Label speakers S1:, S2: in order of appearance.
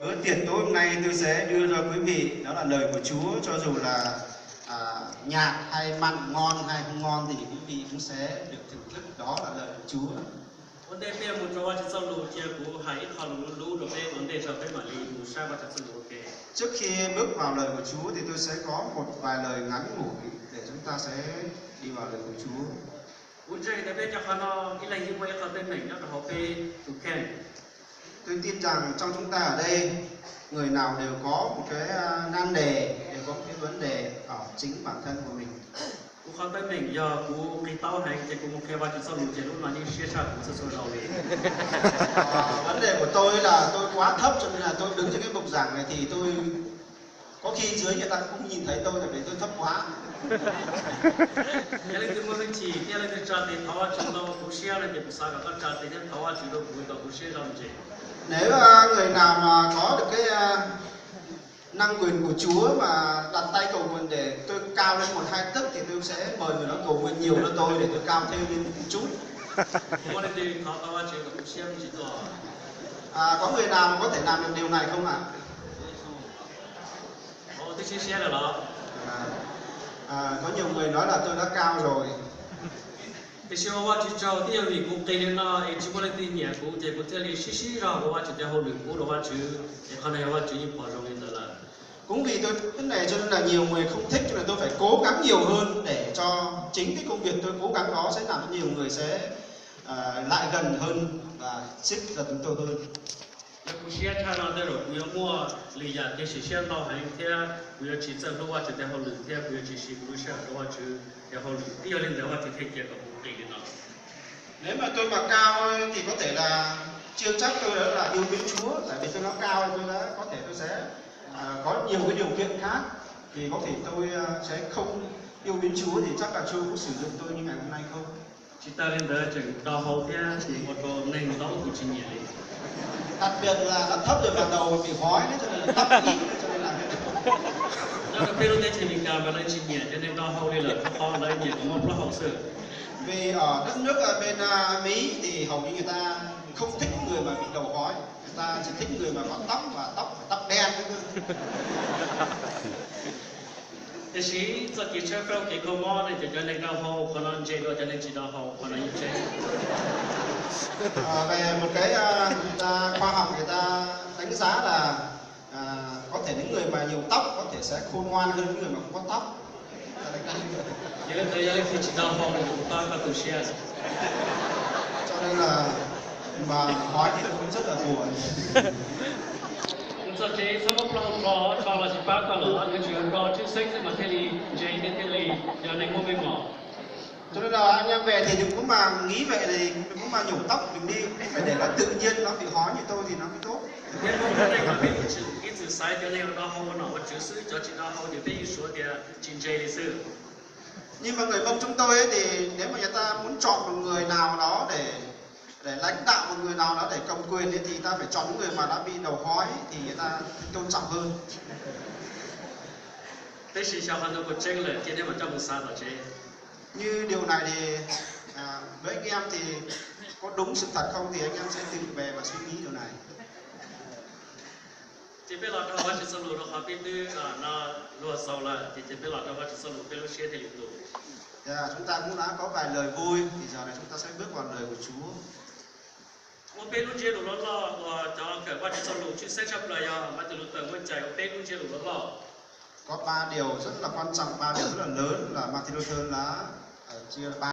S1: Bữa tiệc tối hôm nay tôi sẽ đưa ra quý vị đó là lời của Chúa, cho dù là nhạc hay mặn ngon hay không ngon thì quý vị cũng sẽ được thưởng thức, đó là lời của Chúa. Trước khi bước vào lời của Chúa thì tôi sẽ có một vài lời ngắn ngủi để chúng ta sẽ đi vào lời của Chúa. Tôi tin rằng trong chúng ta ở đây, người nào đều có một cái nan đề, đều có một cái vấn đề ở chính bản thân của mình. Vấn đề của tôi là tôi quá thấp, cho nên là tôi đứng trên cái bục giảng này thì tôi có khi dưới người ta cũng nhìn thấy tôi, tại vì tôi thấp quá. Nếu người nào mà có được cái năng quyền của Chúa mà đặt tay cầu nguyện để tôi cao lên 1-2 tấc thì tôi sẽ mời người đó cầu nguyện nhiều hơn tôi để tôi cao thêm lên một chút. Có người nào mà có thể làm được điều này không ạ? Có nhiều người nói là tôi đã cao rồi. Cũng vì tôi cái này cho nên là nhiều người không thích, cho nên tôi phải cố gắng nhiều hơn để cho chính cái công việc tôi cố gắng đó sẽ làm cho nhiều người sẽ lại gần hơn và xích gần tôi hơn. Nếu mà tôi mà cao thì có thể là chưa chắc tôi đã là yêu mến Chúa, tại vì tôi nói cao tôi đã có thể tôi sẽ có nhiều cái điều kiện khác, thì có thể tôi sẽ không yêu mến Chúa, thì chắc là Chúa cũng sử dụng tôi như ngày hôm nay không. Đặc biệt là nó thấp rồi vào đầu bị hói đấy, cho nên là thấp ít, cho nên là vì ở đất nước ở bên Mỹ thì hầu như người ta không thích người mà bị đầu hói, người ta chỉ thích người mà có tóc và tóc đen. Về một cái khoa học người ta đánh giá là có thể những người mà nhiều tóc có thể sẽ khôn ngoan hơn những người mà không có tóc. Cho nên là mà hói thì cũng rất là buồn. Cho nên là anh em về thì đừng có mà nghĩ vậy, thì đừng có mà nhổ tóc mình đi, phải để nó tự nhiên, nó bị hói như tôi thì nó mới tốt. Nhưng mà người Mông chúng tôi ấy, thì nếu mà người ta muốn chọn một người nào đó để lãnh đạo một người nào đó để cầm quyền ấy, thì ta phải chọn những người mà đã bị đầu hói thì người ta tôn trọng hơn. Như điều này thì với anh em thì có đúng sự thật không thì anh em sẽ tìm về và suy nghĩ điều này. Chúng ta cũng đã có vài lời vui, thì giờ này chúng ta sẽ bước vào lời của Chúa. Có 3 điều rất là quan trọng, 3 điều rất là lớn là Martin Luther đã chia 3